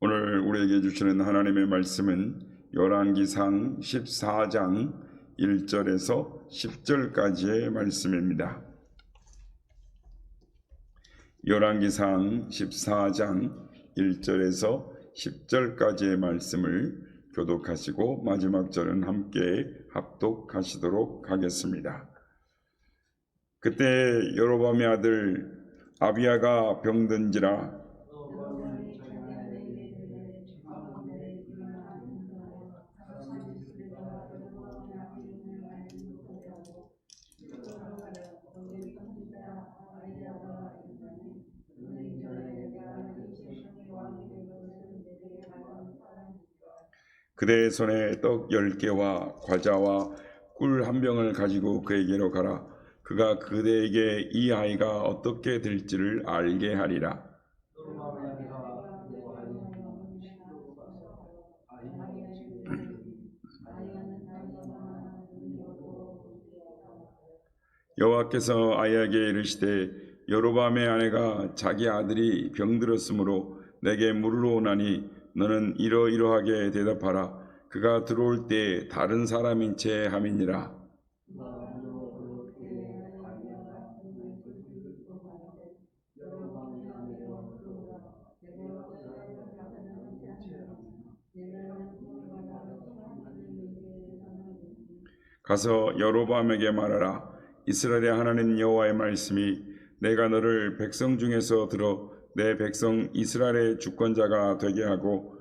오늘 우리에게 주시는 하나님의 말씀은 열왕기상 14장 1절에서 10절까지의 말씀입니다. 열왕기상 14장 1절에서 10절까지의 말씀을 교독하시고 마지막 절은 함께 합독하시도록 하겠습니다. 그때 여로보암의 아들 아비야가 병든지라 그대의 손에 떡 10개와 과자와 꿀 1병을 가지고 그에게로 가라. 그가 그대에게 이 아이가 어떻게 될지를 알게 하리라. 여호와께서 아이에게 이르시되 여로보암의 아내가 자기 아들이 병들었으므로 내게 물으러 오나니 너는 이러이러하게 대답하라. 그가 들어올 때 다른 사람인 채 함이니라. 가서 여로보암에게 말하라. 이스라엘의 하나님 여호와의 말씀이 내가 너를 백성 중에서 들어 내 백성 이스라엘의 주권자가 되게 하고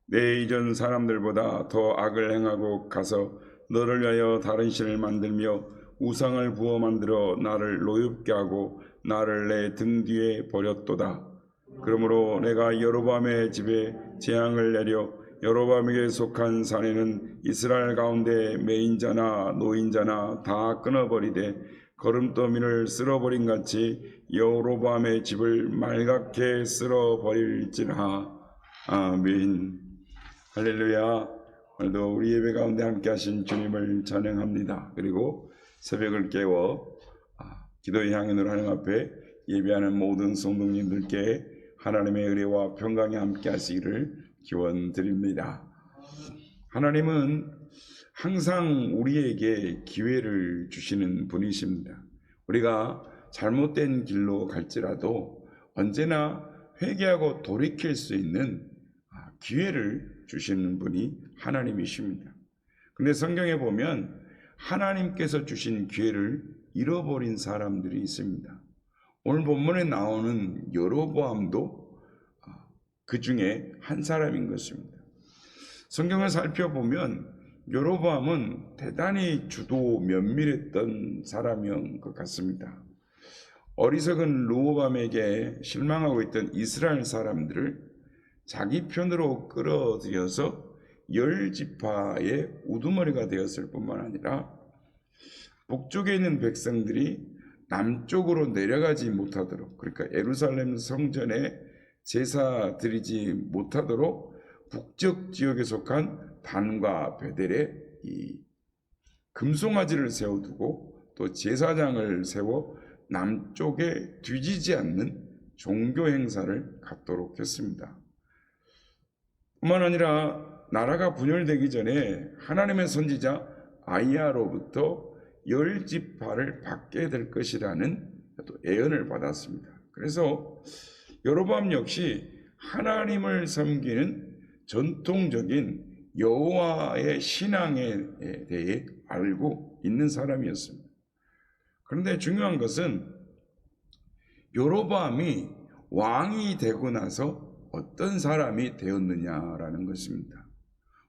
내 이전 사람들보다 더 악을 행하고 가서 너를 위하여 다른 신을 만들며 우상을 부어 만들어 나를 노엽게 하고 나를 내 등 뒤에 버렸도다. 그러므로 내가 여로보암의 집에 재앙을 내려 여로보암에게 속한 사내는 이스라엘 가운데 매인자나 노인자나 다 끊어버리되 거름더미를 쓸어버린 같이 여로보암의 집을 말갛게 쓸어버릴지라. 아멘. 할렐루야. 오늘도 우리 예배 가운데 함께 하신 주님을 찬양합니다. 그리고 새벽을 깨워 기도의 향연으로 하나님 앞에 예배하는 모든 성도님들께 하나님의 은혜와 평강이 함께 하시기를 기원드립니다. 하나님은 항상 우리에게 기회를 주시는 분이십니다. 우리가 잘못된 길로 갈지라도 언제나 회개하고 돌이킬 수 있는 기회를 주시는 분이 하나님이십니다. 근데 성경에 보면 하나님께서 주신 기회를 잃어버린 사람들이 있습니다. 오늘 본문에 나오는 여로보암도 그 중에 한 사람인 것입니다. 성경을 살펴보면 여로보암은 대단히 주도 면밀했던 사람인 것 같습니다. 어리석은 르호보암에게 실망하고 있던 이스라엘 사람들을 자기 편으로 끌어들여서 10지파의 우두머리가 되었을 뿐만 아니라 북쪽에 있는 백성들이 남쪽으로 내려가지 못하도록, 그러니까 예루살렘 성전에 제사 드리지 못하도록 북쪽 지역에 속한 단과 베델에 이 금송아지를 세워두고 또 제사장을 세워 남쪽에 뒤지지 않는 종교 행사를 갖도록 했습니다. 뿐만 아니라 나라가 분열되기 전에 하나님의 선지자 아이야로부터 10지파를 받게 될 것이라는 또 예언을 받았습니다. 그래서 여로보암 역시 하나님을 섬기는 전통적인 여호와의 신앙에 대해 알고 있는 사람이었습니다. 그런데 중요한 것은 여로보암이 왕이 되고 나서 어떤 사람이 되었느냐라는 것입니다.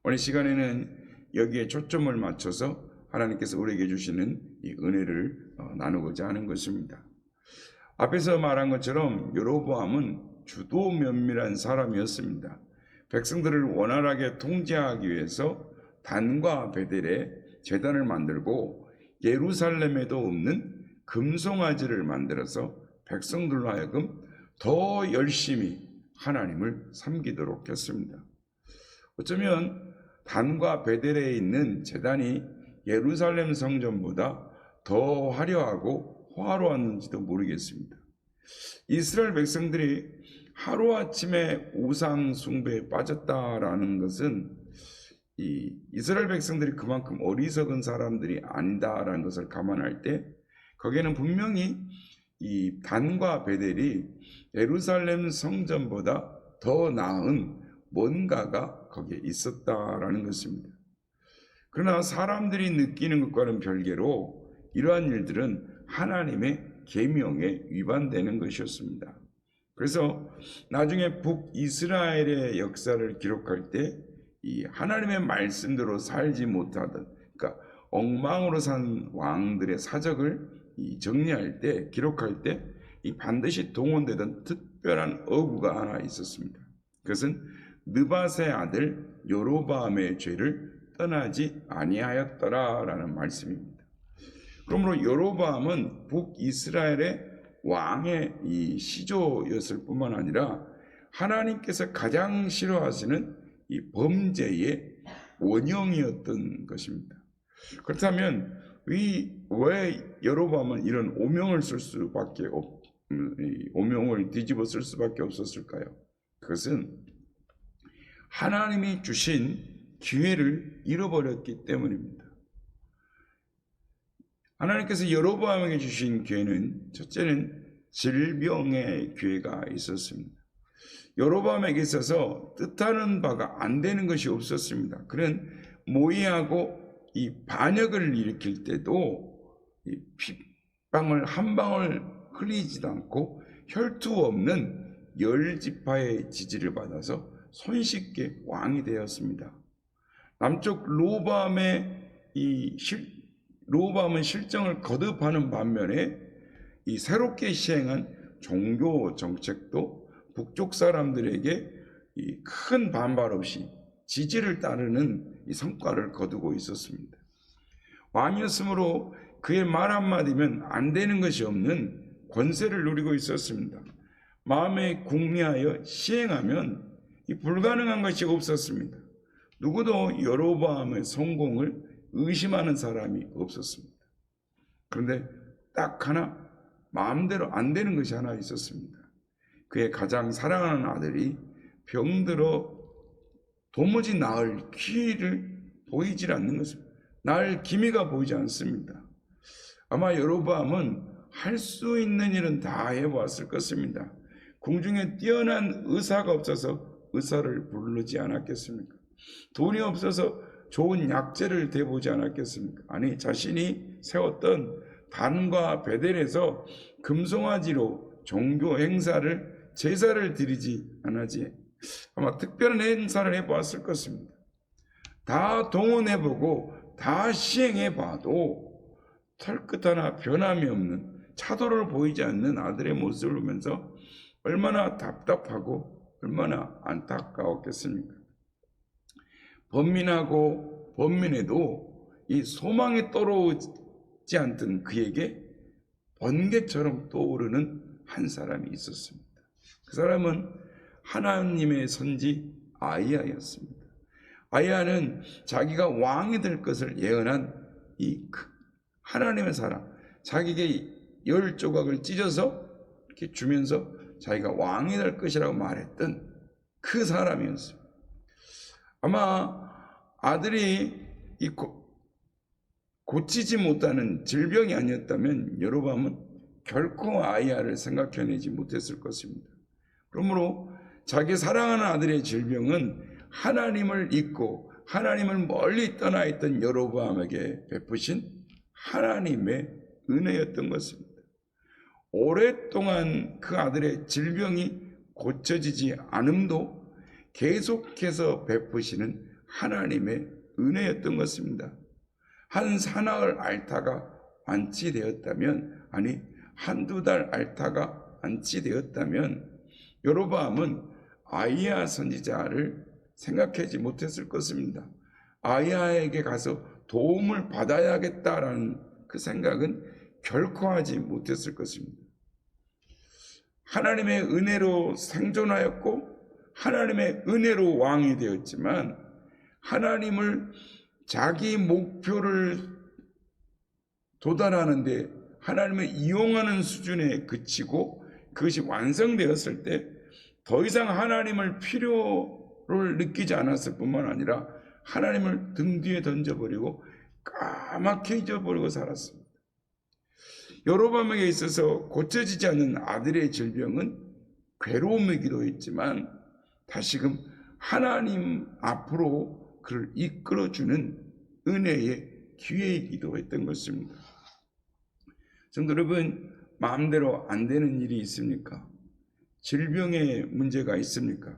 오늘 시간에는 여기에 초점을 맞춰서 하나님께서 우리에게 주시는 이 은혜를 나누고자 하는 것입니다. 앞에서 말한 것처럼 여로보암은 주도 면밀한 사람이었습니다. 백성들을 원활하게 통제하기 위해서 단과 베델에 제단을 만들고 예루살렘에도 없는 금송아지를 만들어서 백성들로 하여금 더 열심히 하나님을 섬기도록 했습니다. 어쩌면 단과 베델에 있는 제단이 예루살렘 성전보다 더 화려하고 호화로웠는지도 모르겠습니다. 이스라엘 백성들이 하루아침에 우상 숭배에 빠졌다라는 것은 이스라엘 백성들이 그만큼 어리석은 사람들이 아니다라는 것을 감안할 때 거기에는 분명히 이 단과 베델이 예루살렘 성전보다 더 나은 뭔가가 거기에 있었다라는 것입니다. 그러나 사람들이 느끼는 것과는 별개로 이러한 일들은 하나님의 계명에 위반되는 것이었습니다. 그래서 나중에 북이스라엘의 역사를 기록할 때 이 하나님의 말씀대로 살지 못하던, 그러니까 엉망으로 산 왕들의 사적을 정리할 때, 기록할 때 이 반드시 동원되던 특별한 어구가 하나 있었습니다. 그것은 느밧의 아들 여로보암의 죄를 떠나지 아니하였더라라는 말씀입니다. 그러므로 여로보암은 북이스라엘의 왕의 이 시조였을 뿐만 아니라 하나님께서 가장 싫어하시는 이 범죄의 원형이었던 것입니다. 그렇다면 왜 여로보암은 이런 오명을 오명을 뒤집어 쓸 수밖에 없었을까요? 그것은 하나님이 주신 기회를 잃어버렸기 때문입니다. 하나님께서 여로보암에게 주신 기회는 첫째는 질병의 기회가 있었습니다. 여로보암에게 있어서 뜻하는 바가 안 되는 것이 없었습니다. 그는 모의하고 이 반역을 일으킬 때도 이 핏방울 한 방울 흘리지도 않고 혈투 없는 10지파의 지지를 받아서 손쉽게 왕이 되었습니다. 남쪽 로보암은 실정을 거듭하는 반면에 이 새롭게 시행한 종교 정책도 북쪽 사람들에게 이 큰 반발 없이 지지를 따르는 이 성과를 거두고 있었습니다. 왕이었으므로 그의 말 한마디면 안 되는 것이 없는 권세를 누리고 있었습니다. 마음에 궁리하여 시행하면 이 불가능한 것이 없었습니다. 누구도 여로보암의 성공을 의심하는 사람이 없었습니다. 그런데 딱 하나 마음대로 안 되는 것이 하나 있었습니다. 그의 가장 사랑하는 아들이 병들어 도무지 나을 기회를 보이질 않는 것입니다. 나을 기미가 보이지 않습니다. 아마 여로보암은 할 수 있는 일은 다 해보았을 것입니다. 궁중에 뛰어난 의사가 없어서 의사를 부르지 않았겠습니까? 돈이 없어서 좋은 약재를 대보지 않았겠습니까? 아니, 자신이 세웠던 단과 베델에서 금송아지로 종교 행사를 제사를 드리지 않았지 아마 특별한 행사를 해보았을 것입니다. 다 동원해보고 다 시행해봐도 털끝 하나 변함이 없는 차도를 보이지 않는 아들의 모습을 보면서 얼마나 답답하고 얼마나 안타까웠겠습니까? 번민하고 번민해도 이 소망이 떠오르지 않던 그에게 번개처럼 떠오르는 한 사람이 있었습니다. 그 사람은 하나님의 선지 아이야였습니다. 아이야는 자기가 왕이 될 것을 예언한 이 하나님의 사람, 자기에게 10조각을 찢어서 이렇게 주면서 자기가 왕이 될 것이라고 말했던 그 사람이었습니다. 아마 아들이 고치지 못하는 질병이 아니었다면 여로보암은 결코 아이야를 생각해내지 못했을 것입니다. 그러므로 자기 사랑하는 아들의 질병은 하나님을 잊고 하나님을 멀리 떠나 있던 여로보암에게 베푸신 하나님의 은혜였던 것입니다. 오랫동안 그 아들의 질병이 고쳐지지 않음도 계속해서 베푸시는 하나님의 은혜였던 것입니다. 한 사나흘 앓다가 완치되었다면, 아니 한두 달 앓다가 완치되었다면 여로보암은 아이야 선지자를 생각하지 못했을 것입니다. 아이야에게 가서 도움을 받아야겠다라는 그 생각은 결코 하지 못했을 것입니다. 하나님의 은혜로 생존하였고 하나님의 은혜로 왕이 되었지만 하나님을 자기 목표를 도달하는데 하나님을 이용하는 수준에 그치고 그것이 완성되었을 때 더 이상 하나님을 필요를 느끼지 않았을 뿐만 아니라 하나님을 등 뒤에 던져버리고 까맣게 잊어버리고 살았습니다. 여로보암에게 있어서 고쳐지지 않는 아들의 질병은 괴로움이기도 했지만 다시금 하나님 앞으로 그를 이끌어주는 은혜의 기회이기도 했던 것입니다. 성도 여러분, 마음대로 안 되는 일이 있습니까? 질병의 문제가 있습니까?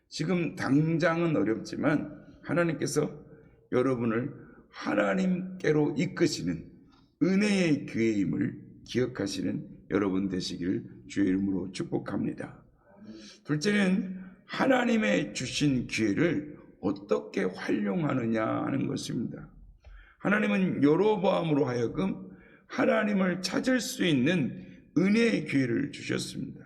지금 당장은 어렵지만 하나님께서 여러분을 하나님께로 이끄시는 은혜의 기회임을 기억하시는 여러분 되시기를 주의 이름으로 축복합니다. 둘째는 하나님의 주신 기회를 어떻게 활용하느냐 하는 것입니다. 하나님은 여로보암으로 하여금 하나님을 찾을 수 있는 은혜의 기회를 주셨습니다.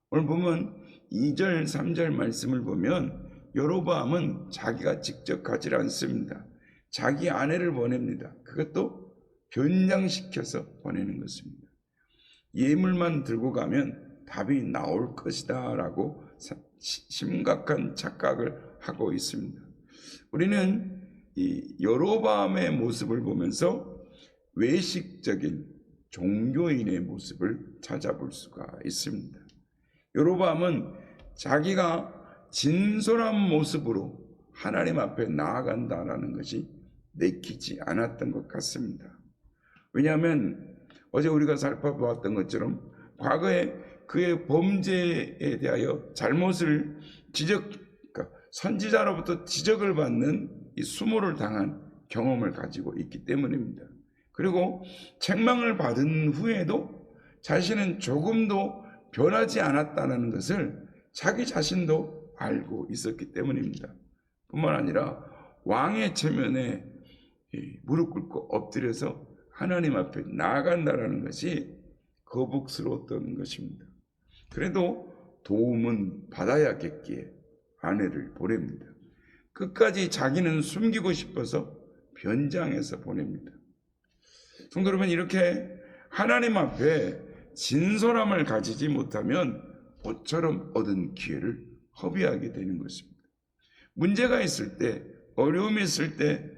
오늘 보면 2절 3절 말씀을 보면 여로보암은 자기가 직접 가지 않습니다. 자기 아내를 보냅니다. 그것도 변장시켜서 보내는 것입니다. 예물만 들고 가면 답이 나올 것이다 라고 심각한 착각을 하고 있습니다. 우리는 이 여로보암의 모습을 보면서 외식적인 종교인의 모습을 찾아볼 수가 있습니다. 여로보암은 자기가 진솔한 모습으로 하나님 앞에 나아간다라는 것이 내키지 않았던 것 같습니다. 왜냐하면 어제 우리가 살펴보았던 것처럼 과거에 그의 범죄에 대하여 잘못을 그러니까 선지자로부터 지적을 받는 이 수모를 당한 경험을 가지고 있기 때문입니다. 그리고 책망을 받은 후에도 자신은 조금도 변하지 않았다는 것을 자기 자신도 알고 있었기 때문입니다. 뿐만 아니라 왕의 체면에 무릎 꿇고 엎드려서 하나님 앞에 나아간다는 것이 거북스러웠던 것입니다. 그래도 도움은 받아야겠기에 아내를 보냅니다. 끝까지 자기는 숨기고 싶어서 변장해서 보냅니다. 성도 여러분, 이렇게 하나님 앞에 진솔함을 가지지 못하면 모처럼 얻은 기회를 허비하게 되는 것입니다. 문제가 있을 때, 어려움이 있을 때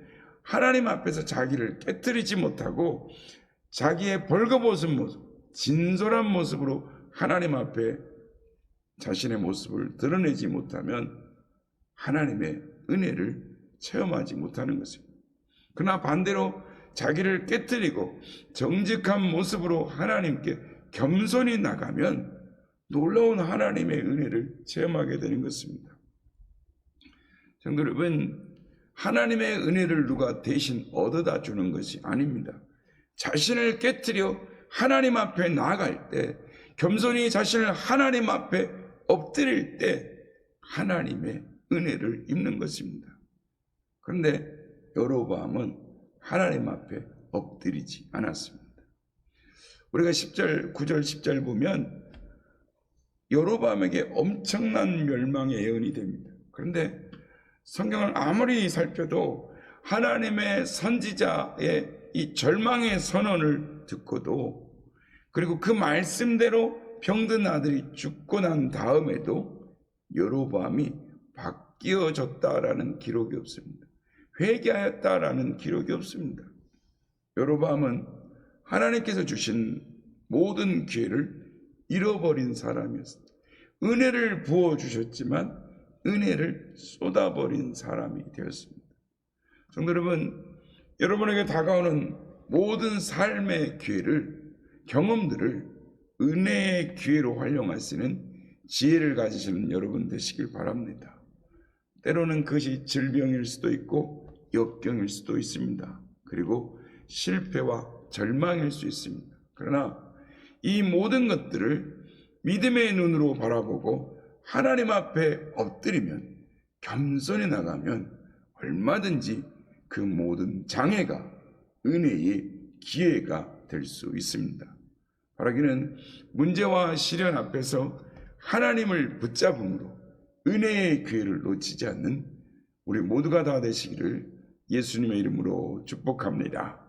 하나님 앞에서 자기를 깨트리지 못하고 자기의 벌거벗은 모습, 진솔한 모습으로 하나님 앞에 자신의 모습을 드러내지 못하면 하나님의 은혜를 체험하지 못하는 것입니다. 그러나 반대로 자기를 깨트리고 정직한 모습으로 하나님께 겸손히 나가면 놀라운 하나님의 은혜를 체험하게 되는 것입니다. 성도 여러분, 하나님의 은혜를 누가 대신 얻어다 주는 것이 아닙니다. 자신을 깨트려 하나님 앞에 나아갈 때, 겸손히 자신을 하나님 앞에 엎드릴 때 하나님의 은혜를 입는 것입니다. 그런데 여로보암은 하나님 앞에 엎드리지 않았습니다. 우리가 10절, 9절, 10절 보면 여로보암에게 엄청난 멸망의 예언이 됩니다. 그런데 성경을 아무리 살펴도 하나님의 선지자의 이 절망의 선언을 듣고도, 그리고 그 말씀대로 병든 아들이 죽고 난 다음에도 여로보암이 바뀌어졌다라는 기록이 없습니다. 회개하였다라는 기록이 없습니다. 여로보암은 하나님께서 주신 모든 기회를 잃어버린 사람이었습니다. 은혜를 부어주셨지만 은혜를 쏟아버린 사람이 되었습니다. 성도 여러분, 여러분에게 다가오는 모든 삶의 기회를, 경험들을 은혜의 기회로 활용하시는 지혜를 가지시는 여러분 되시길 바랍니다. 때로는 그것이 질병일 수도 있고 역경일 수도 있습니다. 그리고 실패와 절망일 수 있습니다. 그러나 이 모든 것들을 믿음의 눈으로 바라보고 하나님 앞에 엎드리면, 겸손히 나가면 얼마든지 그 모든 장애가 은혜의 기회가 될 수 있습니다. 바라기는 문제와 시련 앞에서 하나님을 붙잡음으로 은혜의 기회를 놓치지 않는 우리 모두가 다 되시기를 예수님의 이름으로 축복합니다.